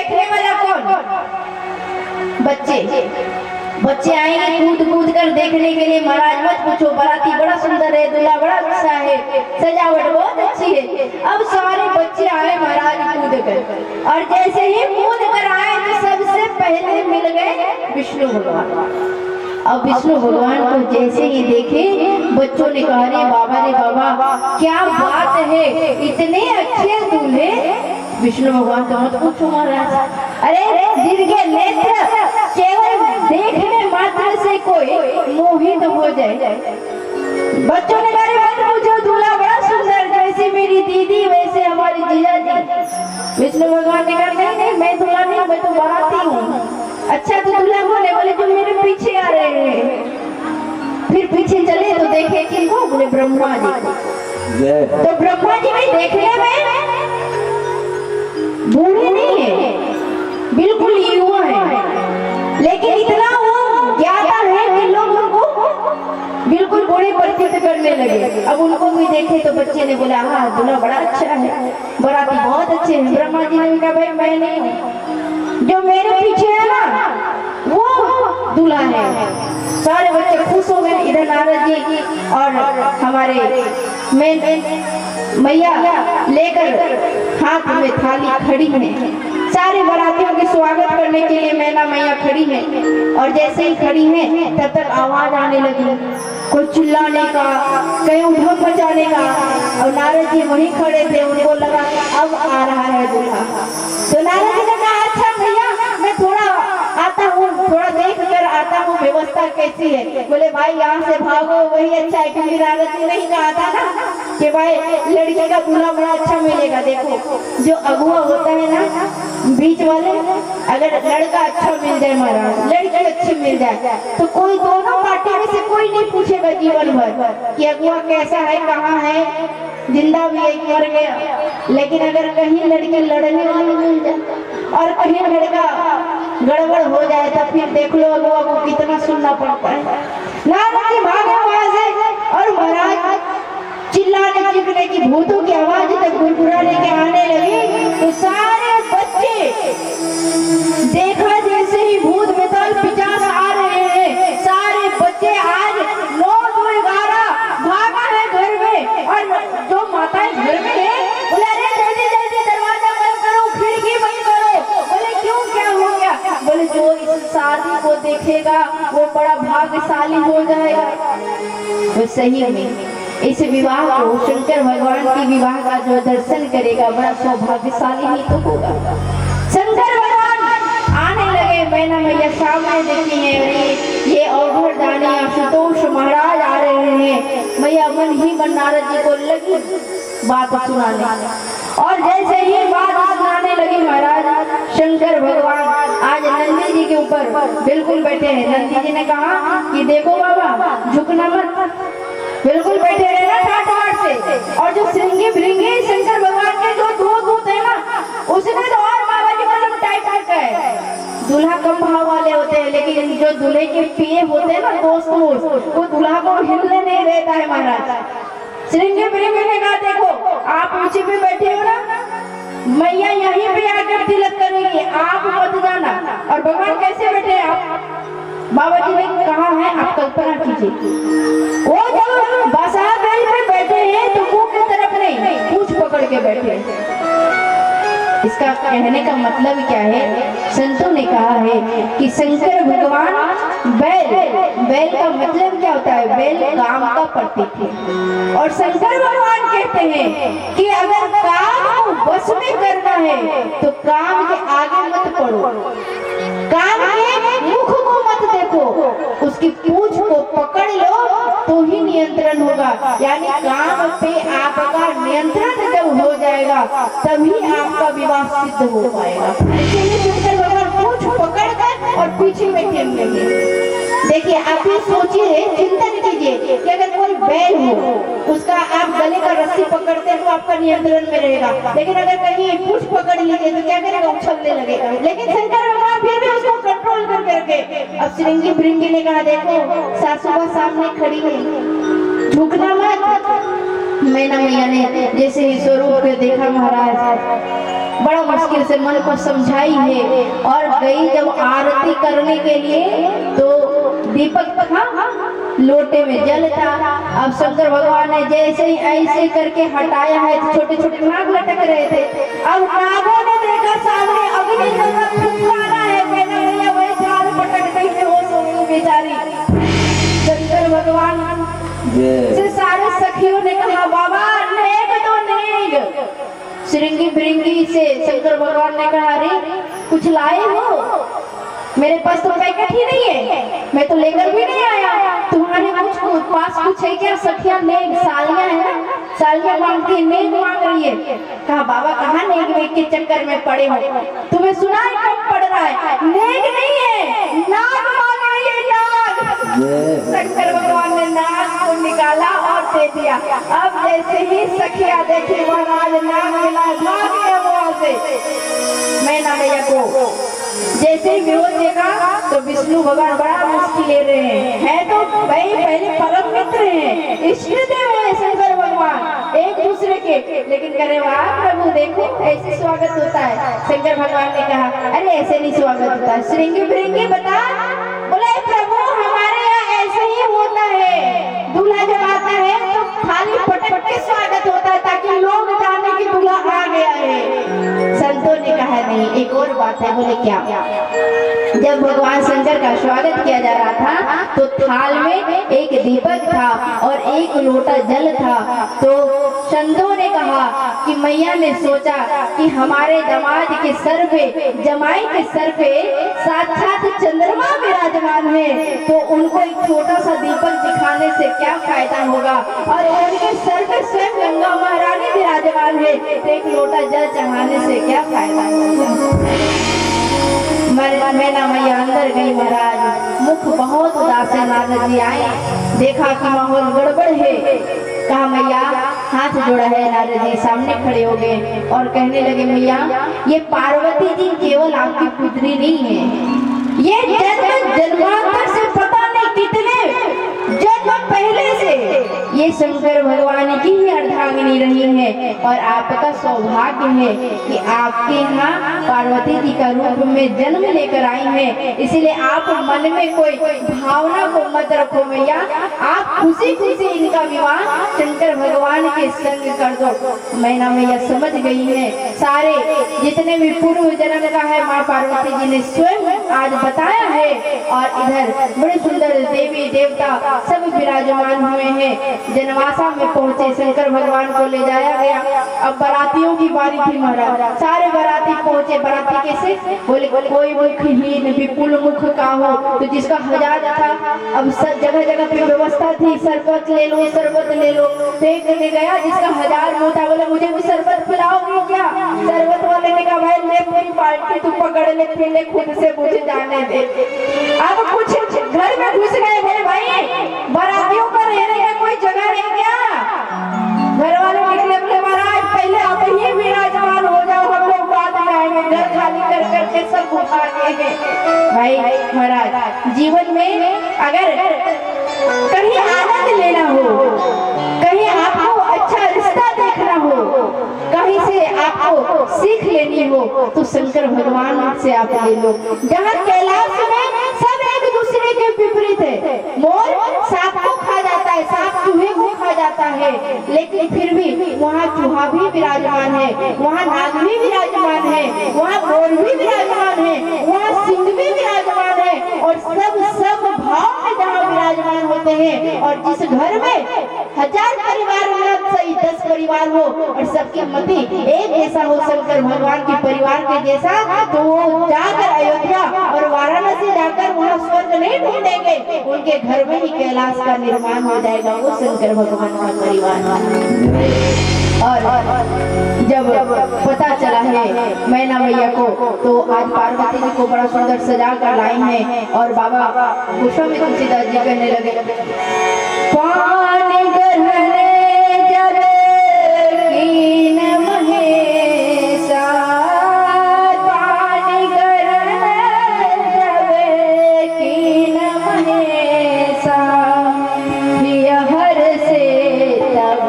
देखने वाला कौन? बच्चे। बच्चे आएंगे कूद कूद कर देखने के लिए। महाराज मत पूछो, बाराती बड़ा सुंदर है, दूल्हा बड़ा अच्छा है, सजावट बहुत अच्छी है। अब सारे बच्चे आए महाराज कूद कर, और जैसे ही कूद कर आए तो सबसे पहले मिल गए विष्णु भगवान। अब विष्णु भगवान को जैसे ही देखे बच्चों ने कहा, रे बाबा क्या बात है, इतने अच्छे दूल्हे। विष्णु भगवान तो मत पूछो महाराज, अरे जिनके नेत्र केवल देखने मात्र से कोई मोहित हो जाए। बच्चों ने कहा, मत पूछो, दूल्हा बड़ा सुंदर, जैसे मेरी दीदी वैसे हमारी जीजा जी। विष्णु भगवान ने कहा, नहीं मैं दूल्हा नहीं, मैं तो बाराती हूँ। अच्छा तो दूल्हा कौन है? बोले जो मेरे पीछे आ रहे हैं। फिर पीछे चले तो देखे कि वो बोले ब्रह्मा जी। तो ब्रह्मा जी भी देखने में बूढ़े नहीं है, बिल्कुल युवा है, लेकिन इतना वो ज्ञाता है कि लोग उनको बिल्कुल बूढ़े प्रतीत करने लगे। अब उनको भी देखे तो बच्चे ने बोला, हाँ दूल्हा बड़ा अच्छा है, बाराती बहुत अच्छे हैं। ब्रह्मा जी ने कहा, भाई मैं नहीं हूँ, जो मेरे पीछे है ना वो दूल्हा है। सारे बच्चे खुश हो गए। इधर नारद जी और हमारे मैया लेकर हाथ में थाली खड़ी है। सारे बारातियों के स्वागत करने के लिए मैना मैया खड़ी है, और जैसे ही खड़ी है तब तक आवाज आने लगी, कोई चिल्लाने का, कहीं उधम मचाने का। और नारद जी वहीं खड़े थे, उनको लगा अब आ रहा है दूल्हा। तो नारद जी ने कहा, अच्छा भैया मैं थोड़ा आता हूँ, थोड़ा देख कर आता हूँ व्यवस्था कैसी है। बोले भाई यहाँ से भागो वही अच्छा है, क्योंकि नारद जी नहीं कहा था ना कि भाई लड़की का दूल्हा बड़ा अच्छा मिलेगा। देखो जो अगुआ होता है ना बीच वाले, अगर लड़का अच्छा मिल जाए महाराज, लड़की अच्छी मिल जाए, तो कोई दोनों पार्टी में से कोई नहीं पूछेगा जीवन भर कि अगुआ कैसा है, कहाँ है, जिंदा भी है मर गया। लेकिन अगर कहीं लड़की लड़ने वाली मिल जाए और कहीं लड़का गड़बड़ हो जाए तो फिर देख लो अगुआ को कितना सुनना पड़ता है। नारद जी भागे वहां से, और महाराज चिल्लाने चीखने की, भूतों की आवाज तक गुड़गुड़ाने के आने लगी। तो सारे बच्चे देखा जैसे ही भूत बेताल पिचास आ रहे हैं, सारे बच्चे आज 9 2 11 भागा है घर में। और जो माताएं घर में है बोले, अरे जल्दी जल्दी दरवाजा बंद करो, खिड़की बंद करो। बोले क्यों, क्या हो गया? बोले जो इस शादी को देखेगा वो बड़ा भाग्यशाली हो जाएगा। तो सही में इस विवाह को, शंकर भगवान की विवाह का जो दर्शन करेगा बड़ा सौभाग्यशाली ही तो होगा। शंकर भगवान आने लगे, मैना मैया सामने देखी है, ये अवघड़ दानी आशुतोष महाराज आ रहे हैं। मैया मन ही मन नारद जी को लगी बात सुनाने, और जैसे ही बात सुनाने लगी महाराज, शंकर भगवान आज नंदी जी के ऊपर बिल्कुल बैठे हैं। नंदी जी ने कहा कि देखो बाबा झुकना मत, बिल्कुल बैठे रहना ठाट ठाट से। और जो श्रृंगी भृंगी शंकर भगवान के जो दो दूत है ना, उसने तो और बाबा जी मतलब टाइट टाइट है। दूल्हा कम भाव वाले होते हैं, लेकिन जो दूल्हे के पिए होते हैं ना दोस्त, वो दूल्हा को हिलने नहीं देता है महाराज। श्रृंगी भृंगी ने कहा, देखो आप ऊंचे पे बैठे हो ना, मैया यहीं पे आकर तिलक करेगी, आप मत जाना। और भगवान कैसे बैठे हैं आप? बाबा जी ने कहा है, आप कल्पना कीजिए, वो जब बसा बैल पे बैठे हैं तो मुंह की तरफ नहीं, पूंछ पकड़ के बैठे हैं। इसका कहने का मतलब क्या है? संतों ने कहा है कि शंकर भगवान बैल का मतलब क्या होता है? बैल काम का प्रतीक है। और शंकर भगवान कहते हैं कि अगर काम को वश में करना है तो काम के आगे मत पड़ो, काम के मुख को मत देखो, उसकी पूंछ को पकड़ लो तो ही नियंत्रण होगा। यानी काम पे आपका नियंत्रण जब हो जाएगा तभी आपका विवाह सिद्ध हो पाएगा। इसलिए शंकर भगवान पूंछ पकड़ कर और पीछे बैठे होंगे। देखिए आप ही सोचिए, चिंतन कीजिए कि अगर कोई बैल हो, उसका आप गले का रस्सी पकड़ते हैं तो आपका नियंत्रण में रहेगा, लेकिन अगर कहीं पूंछ पकड़ लीजिए तो क्या करेगा? उछलने लगेगा। लेकिन शंकर भगवान फिर भी उसको कंट्रोल करके रखे। अब श्रृंगी भृंगी ने कहा, देखो सासुबा सामने खड़ी है, झुकना मत। मैना मैया ने जैसे ही स्वरूप को देखा महाराज, बड़ा मुश्किल से मन को समझाई है और गई जब आरती करने के लिए तो दीपक था, लोटे में जल था। अब शंकर भगवान ने जैसे ही ऐसे करके हटाया है तो छोटे छोटे नाग लटक रहे थे। अब नागों ने देखा सामने अग्नि जल फुफकारा है, मैंने भैया वही झाड़ पटक गई, बेहोश हो गई बेचारी। शंकर भगवान से सारे सखियों ने कहा बाबा नेग तो नेग। श्रृंगी भृंगी से शंकर भगवान ने कहा अरे कुछ लाए हो, मेरे पास तो पैकेट ही नहीं है, मैं तो लेकर भी नहीं आया, तुम्हारे कुछ पास कुछ है क्या? सखिया नेग सालियां है ना, सालियां मांगती है, नेग मांग रही है। कहा बाबा कहाँ नेग वेग के चक्कर में पड़े हो, तुम्हें सुना है कब पड़ रहा है? नेग नहीं है, नाग मांग रही है, नाग। शंकर भगवान ने नाग को निकाला और दे दिया। अब जैसे ही सखिया देखे महाराज नाग मिला, भाग गया वहां से। मैना मैया को जैसे ही विरोध देखा तो विष्णु भगवान बड़ा मुश्किल ले रहे हैं तो भाई पहले परम मित्र हैं, इष्ट देव है शंकर भगवान एक दूसरे के, लेकिन करे वाह प्रभु देखो ऐसे स्वागत होता है। शंकर भगवान ने कहा अरे ऐसे नहीं स्वागत होता है। श्रृंगी भृंगी बता, बोले प्रभु हमारे यहाँ ऐसे ही होता है, दूल्हा जब आता है तो थाली पटक के स्वागत होता है ताकि लोग जाने की दूल्हा आ गया है। संतों ने कहा नहीं एक और बात है। बोले क्या? जब भगवान शंकर का स्वागत किया जा रहा था तो थाल में एक दीपक था और एक लोटा जल था। तो संतों ने कहा कि मैया ने सोचा कि हमारे दामाद के सर पे, जमाई के सर पे साक्षात चंद्रमा विराजमान है, तो उनको एक छोटा सा दीपक दिखाने से क्या फायदा होगा, और उनके सर पे स्वयं गंगा महारानी विराजमान है, तो एक लोटा जल चढ़ाने से क्या फायदा होगा। मैना मैया अंदर गई महाराज, मुख बहुत उदास है। नारद जी आए, देखा कि माहौल गड़बड़ है, कहा मैया हाथ जोड़ा है। नारद जी सामने खड़े हो गए और कहने लगे मैया ये पार्वती जी केवल आपकी पुत्री नहीं है, ये जन्म जन्मांतर से पता नहीं कितने जन्म पहले से ये शंकर भगवान की ही अर्धांगिनी रही है, और आपका सौभाग्य है कि आपके यहाँ पार्वती जी का रूप में जन्म लेकर आई है। इसलिए आप मन में कोई भावना को मत रखो मैया, आप खुशी खुशी इनका विवाह शंकर भगवान के संग कर दो। मैना मैया समझ गई है, सारे जितने भी पूर्व जन्म का है माँ पार्वती जी ने स्वयं आज बताया है, और इधर बड़े सुंदर देवी देवता सब विराजमान हुए हैं। जनवासा में पहुंचे, शंकर भगवान को ले जाया गया। अब बारातियों की बारी थी महाराज, सारे बाराती पहुंचे। बाराती कैसे? बोले कोई मुखहीन विपुल मुख का हो, तो जिसका हजार था। अब सब जगह जगह पे व्यवस्था थी, शरबत ले लो शरबत ले लो। एक ने गया जिसका हजार मुंह था, बोले मुझे भी शरबत पिलाओगी क्या? शरबत वाले ने कहा भाई ले पूरी बाल्टी तू पकड़ ले, पी ले, खुद से मुझे जाने दे। अब कुछ घर में घुस गए, बोले भाई बारातियों का रहने का कोई जगह नहीं क्या? घर वाले निकले, बोले महाराज पहले आप ही विराजमान हो जाओ, हम लोग बाद में आएंगे, घर खाली कर करके सब उठा गए। भाई महाराज जीवन में अगर कहीं आनंद लेना हो, कहीं आपको अच्छा रिश्ता देखना हो, कहीं से आपको सीख लेनी हो तो शंकर भगवान से आप ले लो। जहाँ कैलाश में सब एक दूसरे के विपरीत है, मोर सांप को खा जाता है, सांप चूहे को खा जाता है, लेकिन फिर भी वहाँ चूहा भी विराजमान है, वहाँ नाग भी विराजमान है, वहाँ मोर भी विराजमान है, वहाँ सिंह भी विराजमान है, और सब भाव में जहाँ विराजमान होते हैं। और जिस घर में 1000 परिवार हो, सही 10 परिवार हो और सबके मति एक जैसा हो, शंकर भगवान के परिवार के जैसा, तो वो जाकर अयोध्या और वाराणसी जाकर वहाँ स्वर्ग नहीं ढूंढेंगे, उनके घर में ही कैलाश का निर्माण हो जाएगा, वो शंकर भगवान का परिवार। और जब पता चला है मैना मैया को, तो आज पार्वती जी को बड़ा सुंदर सजा कर लाई है। और बाबा गोस्वामी तुलसीदास जी कहने लगे पानी ग्रहणे जब कीन महेशा, पानी ग्रहणे जब कीन महेशा, हर से तब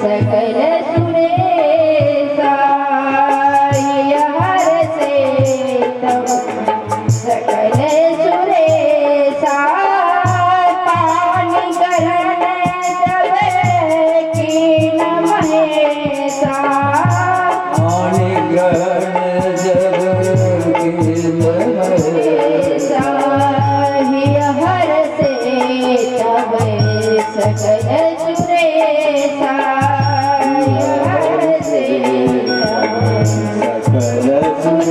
सकल सुरेशा, आज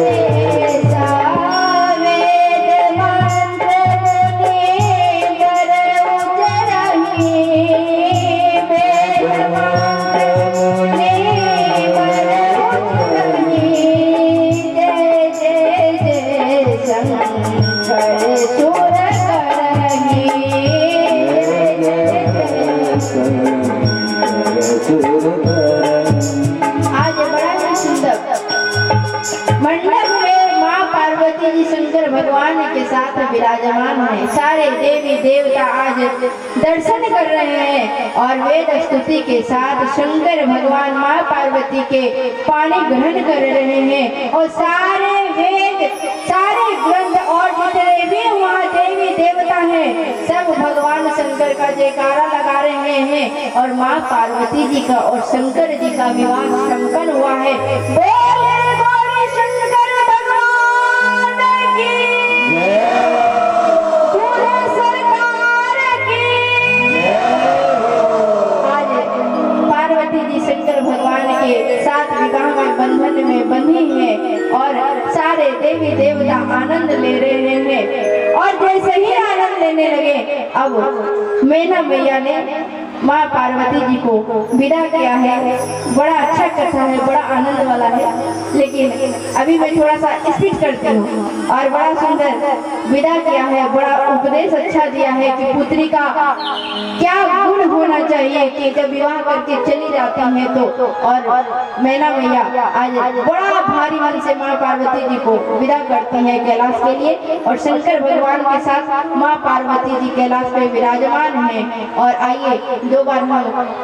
बड़ा ही सुंदर मंडप में माँ पार्वती जी शंकर भगवान के साथ विराजमान है। सारे देवी देवता आज दर्शन कर रहे हैं और वेद स्तुति के साथ शंकर भगवान माँ पार्वती के पानी ग्रहण कर रहे हैं और सारे वेद सारे ग्रंथ और जितने भी वहाँ देवी देवता हैं सब भगवान शंकर का जयकारा लगा रहे हैं और माँ पार्वती जी का और शंकर जी का विवाह संपन्न हुआ है। बोले बोले शंकर भगवान की पूरे सरकार की। आज पार्वती जी शंकर भगवान के साथ विवाह में बंधन में बंधी है और सारे देवी देवता आनंद ले रहे हैं और जैसे ही आनंद लेने लगे अब मैना मैया ने माँ पार्वती जी को विदा किया है। बड़ा अच्छा कथा है, बड़ा आनंद वाला है, लेकिन अभी मैं थोड़ा सा स्पीच करती हूँ और बड़ा सुंदर विदा किया है। बड़ा उपदेश अच्छा दिया है कि पुत्री का क्या गुण होना चाहिए कि जब विवाह करके चली जाती है तो। और मैना मैया आज बड़ा भारी मन से माँ पार्वती जी को विदा करती है कैलाश के लिए और शंकर भगवान के साथ माँ पार्वती जी कैलाश पे विराजमान है। और आइए दो बार हम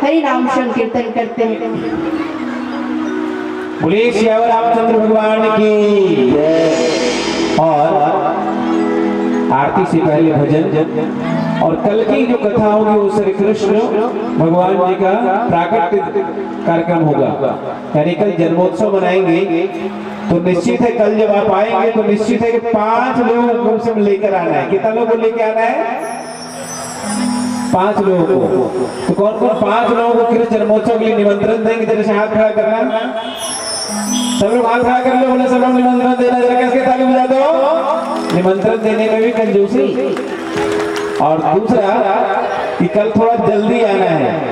हरि नाम संकीर्तन करते हैं। बोलिए श्याम रामचंद्र भगवान की जय। और आरती से पहले भजन और कल की जो कथा होगी वो श्री कृष्ण भगवान जी का प्राकट्य कार्यक्रम होगा, यानी कल जन्मोत्सव मनाएंगे। तो निश्चित है कल जब आप आएंगे तो निश्चित है कि 5 लोगों को हमसे लेकर आना है। कितना लोगों को लेकर आना है? 5 लोगों को। तो कौन कौन 5 लोगों को कृष्ण जन्मोत्सव के लिए निमंत्रण देंगे? जरा से हाथ खड़ा करना, सब लोग हाथ खड़ा कर लो। बोले सब लोग निमंत्रण देना, जरा कैसे ताली बजा दो। निमंत्रण देने में भी कंजूसी। और दूसरा कि कल थोड़ा जल्दी आना है,